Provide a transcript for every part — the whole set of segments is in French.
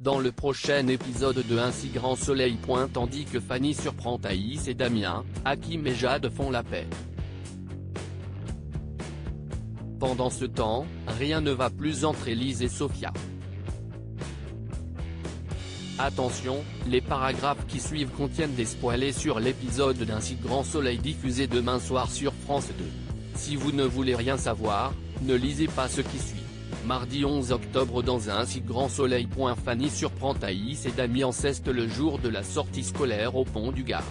dans le prochain épisode de Un si grand soleil. Tandis que Fanny surprend Thaïs et Damien, Hakim et Jade font la paix. Pendant ce temps, rien ne va plus entre Élise et Sophia. Attention, les paragraphes qui suivent contiennent des spoilers sur l'épisode d'Un si grand soleil diffusé demain soir sur France 2. Si vous ne voulez rien savoir, ne lisez pas ce qui suit. Mardi 11 octobre dans Un si grand soleil. Fanny surprend Thaïs et Damien ceste le jour de la sortie scolaire au pont du Gard.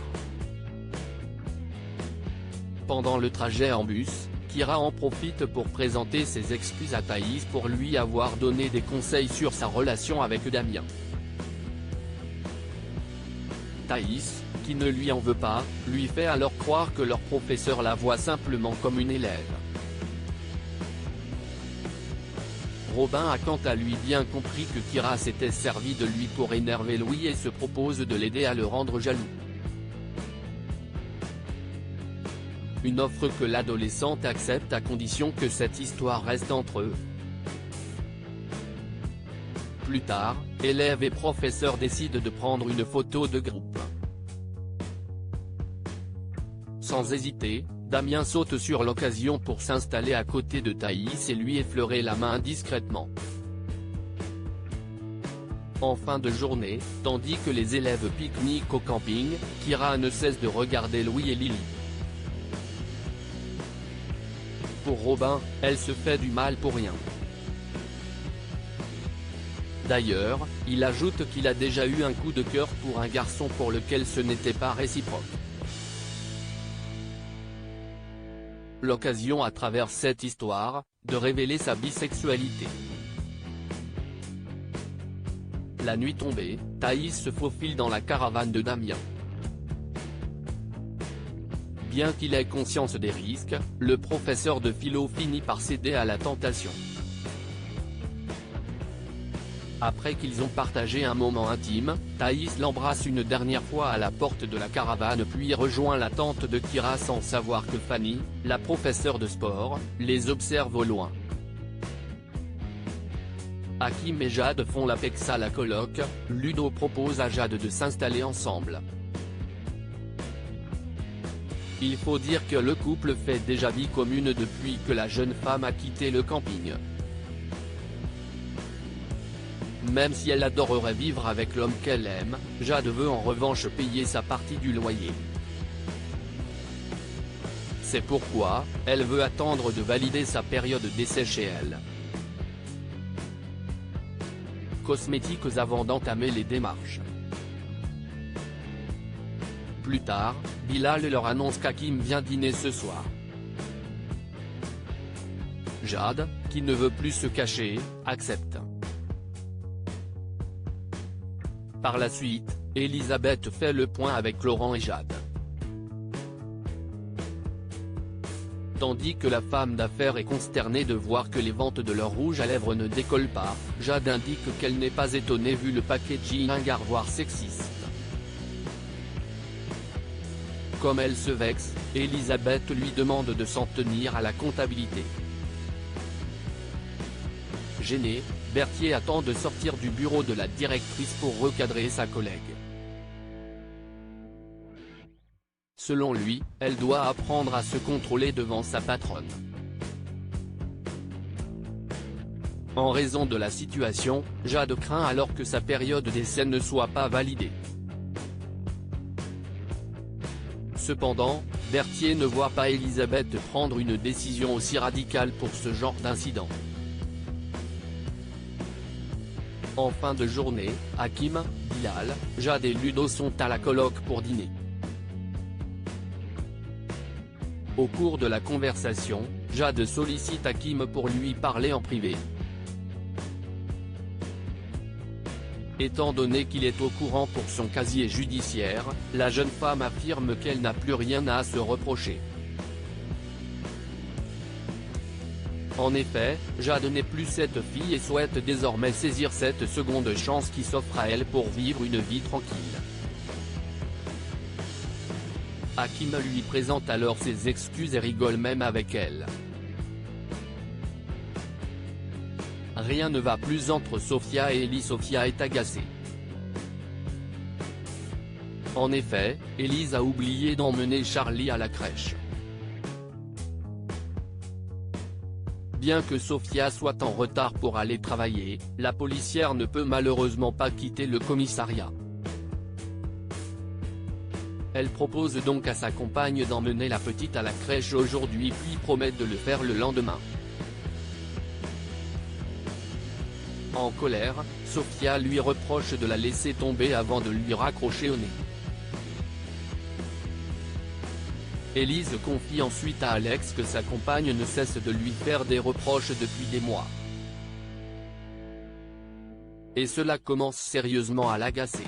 Pendant le trajet en bus, Kyra en profite pour présenter ses excuses à Thaïs pour lui avoir donné des conseils sur sa relation avec Damien. Thaïs, qui ne lui en veut pas, lui fait alors croire que leur professeur la voit simplement comme une élève. Robin a quant à lui bien compris que Kyra s'était servi de lui pour énerver Louis et se propose de l'aider à le rendre jaloux. Une offre que l'adolescente accepte à condition que cette histoire reste entre eux. Plus tard, élèves et professeurs décident de prendre une photo de groupe. Sans hésiter, Damien saute sur l'occasion pour s'installer à côté de Thaïs et lui effleurer la main discrètement. En fin de journée, tandis que les élèves pique-niquent au camping, Kyra ne cesse de regarder Louis et Lily. Pour Robin, elle se fait du mal pour rien. D'ailleurs, il ajoute qu'il a déjà eu un coup de cœur pour un garçon pour lequel ce n'était pas réciproque. L'occasion à travers cette histoire, de révéler sa bisexualité. La nuit tombée, Thaïs se faufile dans la caravane de Damien. Bien qu'il ait conscience des risques, le professeur de philo finit par céder à la tentation. Après qu'ils ont partagé un moment intime, Thaïs l'embrasse une dernière fois à la porte de la caravane puis rejoint la tente de Kyra sans savoir que Fanny, la professeure de sport, les observe au loin. Hakim et Jade font la pexe à la coloc, Ludo propose à Jade de s'installer ensemble. Il faut dire que le couple fait déjà vie commune depuis que la jeune femme a quitté le camping. Même si elle adorerait vivre avec l'homme qu'elle aime, Jade veut en revanche payer sa partie du loyer. C'est pourquoi, elle veut attendre de valider sa période d'essai chez elle. Cosmétiques avant d'entamer les démarches. Plus tard, Bilal leur annonce qu'Hakim vient dîner ce soir. Jade, qui ne veut plus se cacher, accepte. Par la suite, Elisabeth fait le point avec Laurent et Jade. Tandis que la femme d'affaires est consternée de voir que les ventes de leur rouge à lèvres ne décollent pas, Jade indique qu'elle n'est pas étonnée vu le packaging ringard voire sexiste. Comme elle se vexe, Elisabeth lui demande de s'en tenir à la comptabilité. Gêné, Berthier attend de sortir du bureau de la directrice pour recadrer sa collègue. Selon lui, elle doit apprendre à se contrôler devant sa patronne. En raison de la situation, Jade craint alors que sa période d'essai ne soit pas validée. Cependant, Berthier ne voit pas Elisabeth prendre une décision aussi radicale pour ce genre d'incident. En fin de journée, Hakim, Bilal, Jade et Ludo sont à la coloc pour dîner. Au cours de la conversation, Jade sollicite Hakim pour lui parler en privé. Étant donné qu'il est au courant pour son casier judiciaire, la jeune femme affirme qu'elle n'a plus rien à se reprocher. En effet, Jade n'est plus cette fille et souhaite désormais saisir cette seconde chance qui s'offre à elle pour vivre une vie tranquille. Hakim lui présente alors ses excuses et rigole même avec elle. Rien ne va plus entre Sofia et Ellie. Sofia est agacée. En effet, Elise a oublié d'emmener Charlie à la crèche. Bien que Sofia soit en retard pour aller travailler, la policière ne peut malheureusement pas quitter le commissariat. Elle propose donc à sa compagne d'emmener la petite à la crèche aujourd'hui puis promet de le faire le lendemain. En colère, Sofia lui reproche de la laisser tomber avant de lui raccrocher au nez. Elise confie ensuite à Alex que sa compagne ne cesse de lui faire des reproches depuis des mois. Et cela commence sérieusement à l'agacer.